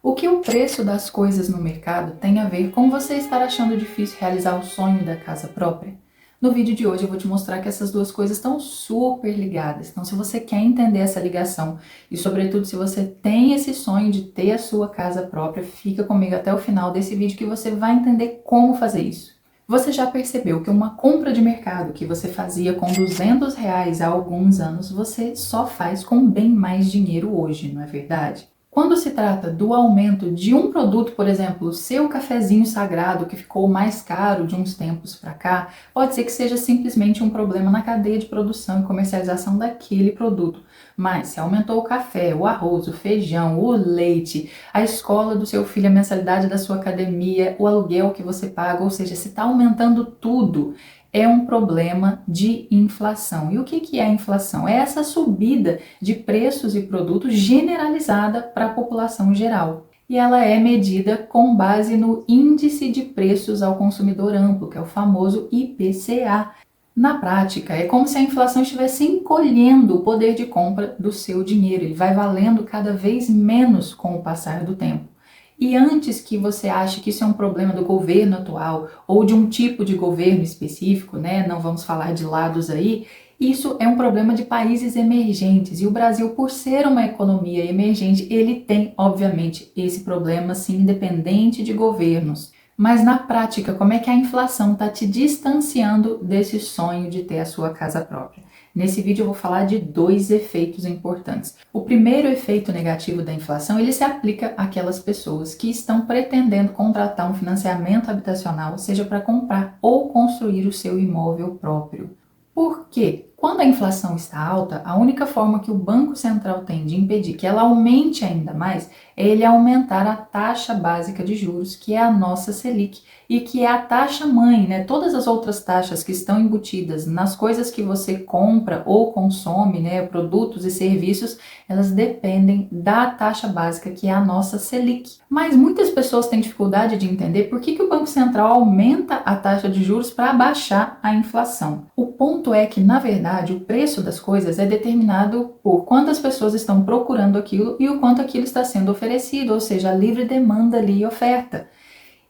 O que o preço das coisas no mercado tem a ver com você estar achando difícil realizar o sonho da casa própria? No vídeo de hoje eu vou te mostrar que essas duas coisas estão super ligadas. Então, se você quer entender essa ligação e, sobretudo, se você tem esse sonho de ter a sua casa própria, fica comigo até o final desse vídeo que você vai entender como fazer isso. Você já percebeu que uma compra de mercado que você fazia com R$ 200 há alguns anos, você só faz com bem mais dinheiro hoje, não é verdade? Quando se trata do aumento de um produto, por exemplo, o seu cafezinho sagrado que ficou mais caro de uns tempos para cá, pode ser que seja simplesmente um problema na cadeia de produção e comercialização daquele produto. Mas se aumentou o café, o arroz, o feijão, o leite, a escola do seu filho, a mensalidade da sua academia, o aluguel que você paga, ou seja, se está aumentando tudo, é um problema de inflação. E o que é a inflação? É essa subida de preços e produtos generalizada para a população geral. E ela é medida com base no Índice de Preços ao Consumidor Amplo, que é o famoso IPCA. Na prática, é como se a inflação estivesse encolhendo o poder de compra do seu dinheiro. Ele vai valendo cada vez menos com o passar do tempo. E antes que você ache que isso é um problema do governo atual ou de um tipo de governo específico, né? Não vamos falar de lados aí. Isso é um problema de países emergentes e o Brasil, por ser uma economia emergente, ele tem, obviamente, esse problema, sim, independente de governos. Mas na prática, como é que a inflação está te distanciando desse sonho de ter a sua casa própria? Nesse vídeo eu vou falar de dois efeitos importantes. O primeiro efeito negativo da inflação, ele se aplica àquelas pessoas que estão pretendendo contratar um financiamento habitacional, seja para comprar ou construir o seu imóvel próprio. Por quê? Quando a inflação está alta, a única forma que o Banco Central tem de impedir que ela aumente ainda mais é ele aumentar a taxa básica de juros, que é a nossa Selic, e que é a taxa mãe, né? Todas as outras taxas que estão embutidas nas coisas que você compra ou consome, né? Produtos e serviços, elas dependem da taxa básica, que é a nossa Selic. Mas muitas pessoas têm dificuldade de entender por que o Banco Central aumenta a taxa de juros para abaixar a inflação. O ponto é que, na verdade, o preço das coisas é determinado por quantas pessoas estão procurando aquilo e o quanto aquilo está sendo oferecido, ou seja, a livre demanda ali e oferta.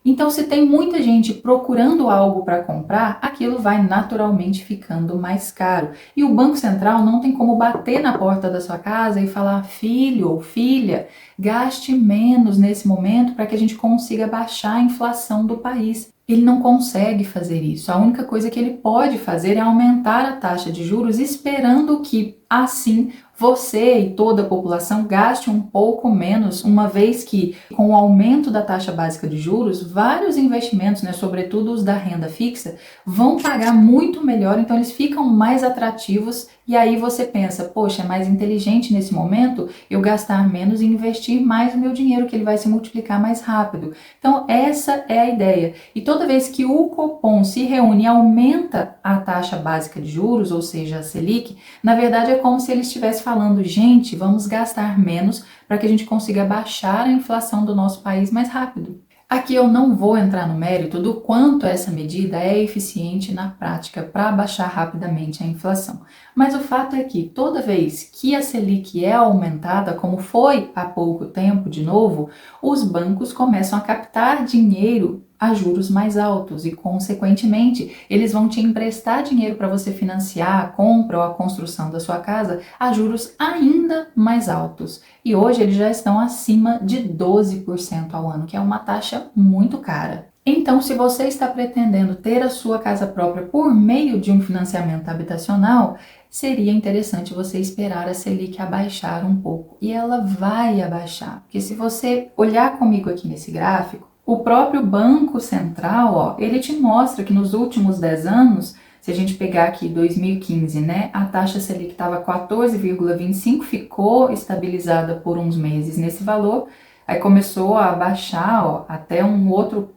Então, se tem muita gente procurando algo para comprar, aquilo vai naturalmente ficando mais caro. E o Banco Central não tem como bater na porta da sua casa e falar: filho ou filha, gaste menos nesse momento para que a gente consiga baixar a inflação do país. Ele não consegue fazer isso. A única coisa que ele pode fazer é aumentar a taxa de juros, esperando que, assim, você e toda a população gaste um pouco menos, uma vez que, com o aumento da taxa básica de juros, vários investimentos, né, sobretudo os da renda fixa, vão pagar muito melhor, então eles ficam mais atrativos. E aí você pensa: poxa, é mais inteligente nesse momento eu gastar menos e investir mais o meu dinheiro, que ele vai se multiplicar mais rápido. Então essa é a ideia. E toda vez que o Copom se reúne e aumenta a taxa básica de juros, ou seja, a Selic, na verdade é como se ele estivesse falando: gente, vamos gastar menos para que a gente consiga baixar a inflação do nosso país mais rápido. Aqui eu não vou entrar no mérito do quanto essa medida é eficiente na prática para baixar rapidamente a inflação. Mas o fato é que toda vez que a Selic é aumentada, como foi há pouco tempo de novo, os bancos começam a captar dinheiro a juros mais altos e, consequentemente, eles vão te emprestar dinheiro para você financiar a compra ou a construção da sua casa a juros ainda mais altos. E hoje eles já estão acima de 12% ao ano, que é uma taxa muito cara. Então, se você está pretendendo ter a sua casa própria por meio de um financiamento habitacional, seria interessante você esperar a Selic abaixar um pouco. E ela vai abaixar, porque se você olhar comigo aqui nesse gráfico, o próprio Banco Central, ó, ele te mostra que nos últimos 10 anos, se a gente pegar aqui 2015, né, a taxa Selic estava 14,25, ficou estabilizada por uns meses nesse valor, aí começou a baixar, ó, até um outro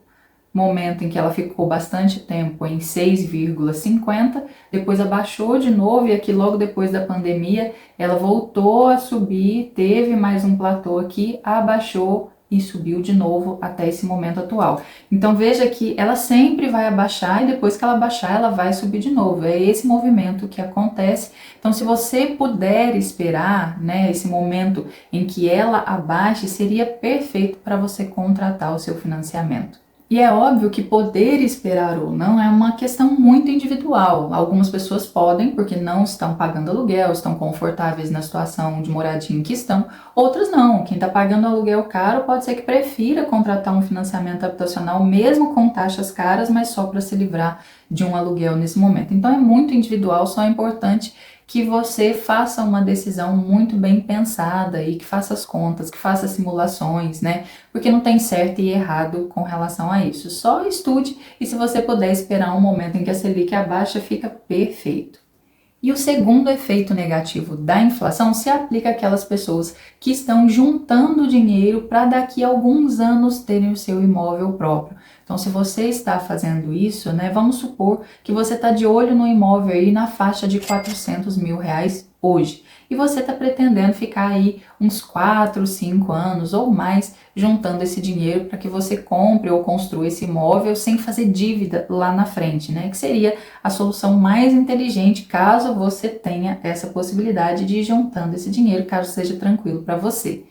momento em que ela ficou bastante tempo em 6,50, depois abaixou de novo e aqui logo depois da pandemia ela voltou a subir, teve mais um platô aqui, abaixou e subiu de novo até esse momento atual. Então veja que ela sempre vai abaixar e depois que ela abaixar, ela vai subir de novo. É esse movimento que acontece. Então, se você puder esperar, né, esse momento em que ela abaixe, seria perfeito para você contratar o seu financiamento. E é óbvio que poder esperar ou não é uma questão muito individual. Algumas pessoas podem, porque não estão pagando aluguel, estão confortáveis na situação de moradia em que estão, outras não. Quem está pagando aluguel caro pode ser que prefira contratar um financiamento habitacional, mesmo com taxas caras, mas só para se livrar de um aluguel nesse momento. Então é muito individual, só é importante que você faça uma decisão muito bem pensada e que faça as contas, que faça simulações, né? Porque não tem certo e errado com relação a isso. Só estude e se você puder esperar um momento em que a Selic abaixa, fica perfeito. E o segundo efeito negativo da inflação se aplica àquelas pessoas que estão juntando dinheiro para daqui a alguns anos terem o seu imóvel próprio. Então, se você está fazendo isso, né, vamos supor que você está de olho no imóvel aí na faixa de R$ 400 mil hoje. E você está pretendendo ficar aí uns 4, 5 anos ou mais juntando esse dinheiro para que você compre ou construa esse imóvel sem fazer dívida lá na frente, né? Que seria a solução mais inteligente caso você tenha essa possibilidade de ir juntando esse dinheiro, caso seja tranquilo para você.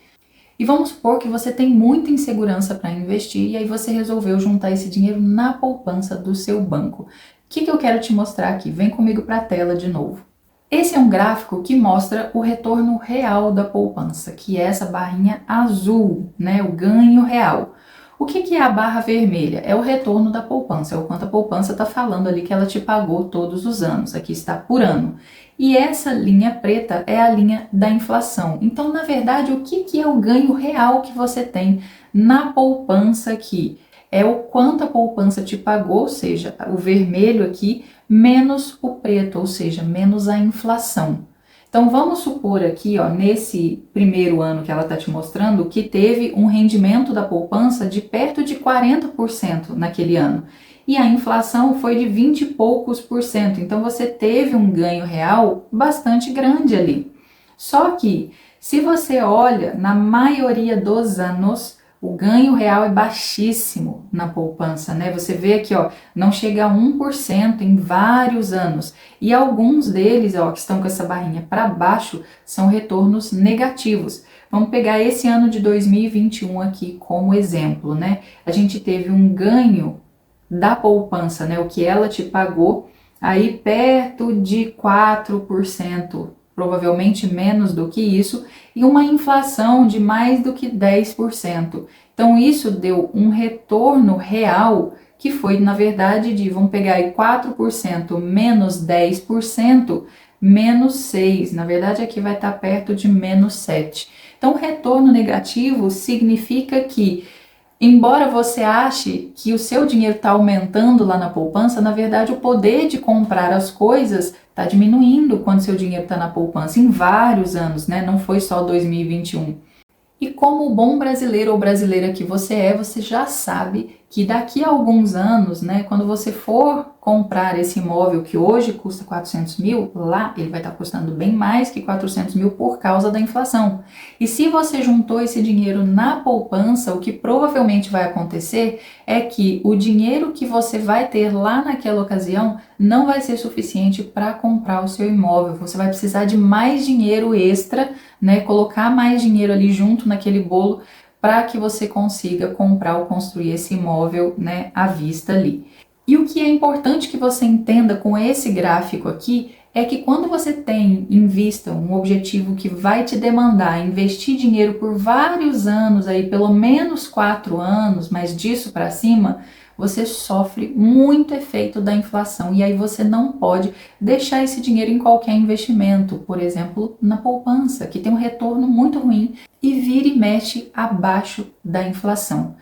E vamos supor que você tem muita insegurança para investir e aí você resolveu juntar esse dinheiro na poupança do seu banco. O que eu quero te mostrar aqui? Vem comigo para a tela de novo. Esse é um gráfico que mostra o retorno real da poupança, que é essa barrinha azul, né? O ganho real. O que é a barra vermelha? É o retorno da poupança, é o quanto a poupança está falando ali que ela te pagou todos os anos. Aqui está por ano. E essa linha preta é a linha da inflação. Então, na verdade, o que é o ganho real que você tem na poupança aqui? É o quanto a poupança te pagou, ou seja, o vermelho aqui, menos o preto, ou seja, menos a inflação. Então vamos supor aqui, ó, nesse primeiro ano que ela está te mostrando, que teve um rendimento da poupança de perto de 40% naquele ano. E a inflação foi de 20 e poucos por cento. Então você teve um ganho real bastante grande ali. Só que se você olha, na maioria dos anos, o ganho real é baixíssimo na poupança, né? Você vê aqui, ó, não chega a 1% em vários anos. E alguns deles, ó, que estão com essa barrinha para baixo, são retornos negativos. Vamos pegar esse ano de 2021 aqui como exemplo, né? A gente teve um ganho da poupança, né? O que ela te pagou, aí perto de 4%. Provavelmente menos do que isso, e uma inflação de mais do que 10%. Então isso deu um retorno real que foi, na verdade, de, vamos pegar aí 4% menos 10%, menos 6%. Na verdade, aqui vai estar perto de menos 7%. Então, retorno negativo significa que, embora você ache que o seu dinheiro está aumentando lá na poupança, na verdade o poder de comprar as coisas está diminuindo quando seu dinheiro está na poupança, em vários anos, né? Não foi só 2021. E como bom brasileiro ou brasileira que você é, você já sabe que daqui a alguns anos, né, quando você for comprar esse imóvel que hoje custa 400 mil, lá ele vai estar custando bem mais que 400 mil por causa da inflação. E se você juntou esse dinheiro na poupança, o que provavelmente vai acontecer é que o dinheiro que você vai ter lá naquela ocasião não vai ser suficiente para comprar o seu imóvel. Você vai precisar de mais dinheiro extra, né, colocar mais dinheiro ali junto naquele bolo para que você consiga comprar ou construir esse imóvel, né, à vista ali. E o que é importante que você entenda com esse gráfico aqui é que quando você tem em vista um objetivo que vai te demandar investir dinheiro por vários anos, aí pelo menos 4 anos, mas disso para cima, você sofre muito efeito da inflação e aí você não pode deixar esse dinheiro em qualquer investimento, por exemplo, na poupança, que tem um retorno muito ruim e vira e mexe abaixo da inflação.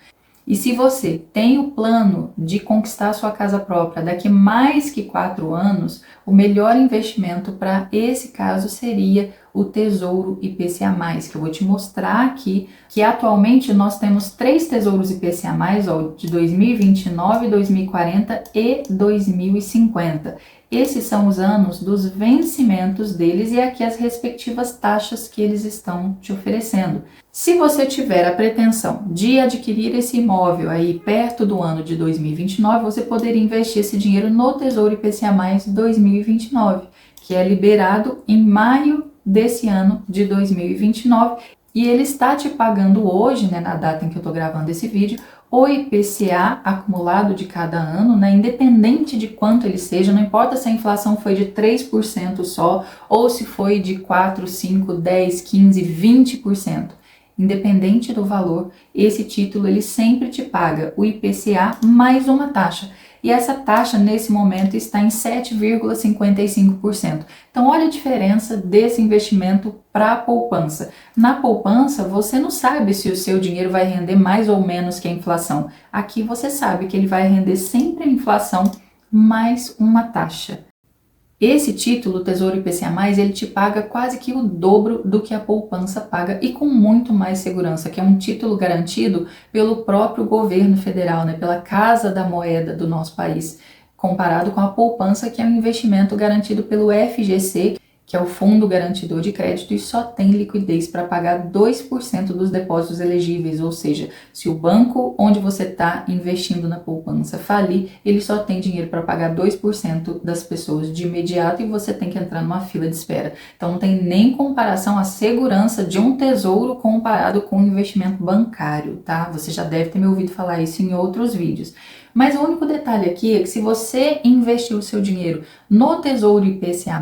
E se você tem o plano de conquistar sua casa própria daqui mais que 4 anos, o melhor investimento para esse caso seria o Tesouro IPCA+, que eu vou te mostrar aqui, que atualmente nós temos 3 Tesouros IPCA+, ó, de 2029, 2040 e 2050. Esses são os anos dos vencimentos deles e aqui as respectivas taxas que eles estão te oferecendo. Se você tiver a pretensão de adquirir esse imóvel aí perto do ano de 2029, você poderia investir esse dinheiro no Tesouro IPCA+ 2029, que é liberado em maio desse ano de 2029, e ele está te pagando hoje, né, na data em que eu estou gravando esse vídeo, o IPCA acumulado de cada ano, né, independente de quanto ele seja, não importa se a inflação foi de 3% só, ou se foi de 4, 5, 10, 15, 20%. Independente do valor, esse título ele sempre te paga o IPCA mais uma taxa. E essa taxa nesse momento está em 7,55%. Então olha a diferença desse investimento para a poupança. Na poupança você não sabe se o seu dinheiro vai render mais ou menos que a inflação. Aqui você sabe que ele vai render sempre a inflação mais uma taxa. Esse título, Tesouro IPCA+, ele te paga quase que o dobro do que a poupança paga e com muito mais segurança, que é um título garantido pelo próprio governo federal, né, pela Casa da Moeda do nosso país, comparado com a poupança, que é um investimento garantido pelo FGC, que é o Fundo Garantidor de Crédito, e só tem liquidez para pagar 2% dos depósitos elegíveis, ou seja, se o banco onde você está investindo na poupança falir, ele só tem dinheiro para pagar 2% das pessoas de imediato e você tem que entrar numa fila de espera. Então não tem nem comparação a segurança de um tesouro comparado com um investimento bancário, tá? Você já deve ter me ouvido falar isso em outros vídeos. Mas o único detalhe aqui é que se você investir o seu dinheiro no Tesouro IPCA+,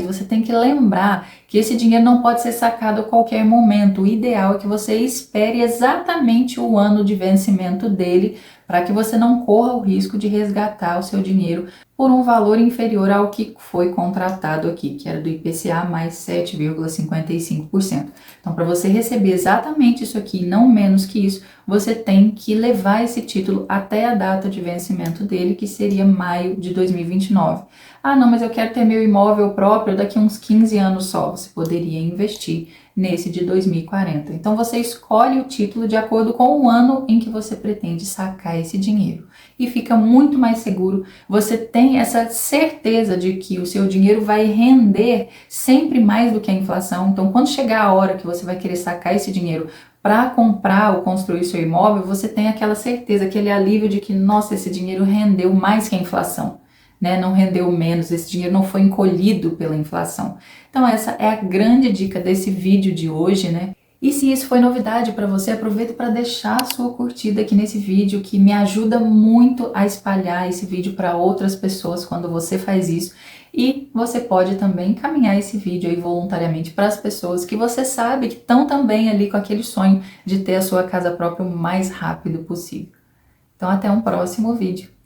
você tem que lembrar que esse dinheiro não pode ser sacado a qualquer momento. O ideal é que você espere exatamente o ano de vencimento dele, para que você não corra o risco de resgatar o seu dinheiro por um valor inferior ao que foi contratado aqui, que era do IPCA mais 7,55%. Então, para você receber exatamente isso aqui, não menos que isso, você tem que levar esse título até a data de vencimento dele, que seria maio de 2029. Ah, não, mas eu quero ter meu imóvel próprio daqui a uns 15 anos só. Você poderia investir nesse de 2040. Então você escolhe o título de acordo com o ano em que você pretende sacar esse dinheiro. E fica muito mais seguro, você tem essa certeza de que o seu dinheiro vai render sempre mais do que a inflação. Então quando chegar a hora que você vai querer sacar esse dinheiro para comprar ou construir seu imóvel, você tem aquela certeza, aquele alívio de que, nossa, esse dinheiro rendeu mais que a inflação. Né, não rendeu menos, esse dinheiro não foi encolhido pela inflação. Então essa é a grande dica desse vídeo de hoje, né? E se isso foi novidade para você, aproveita para deixar a sua curtida aqui nesse vídeo, que me ajuda muito a espalhar esse vídeo para outras pessoas quando você faz isso. E você pode também encaminhar esse vídeo aí voluntariamente para as pessoas que você sabe que estão também ali com aquele sonho de ter a sua casa própria o mais rápido possível. Então até um próximo vídeo.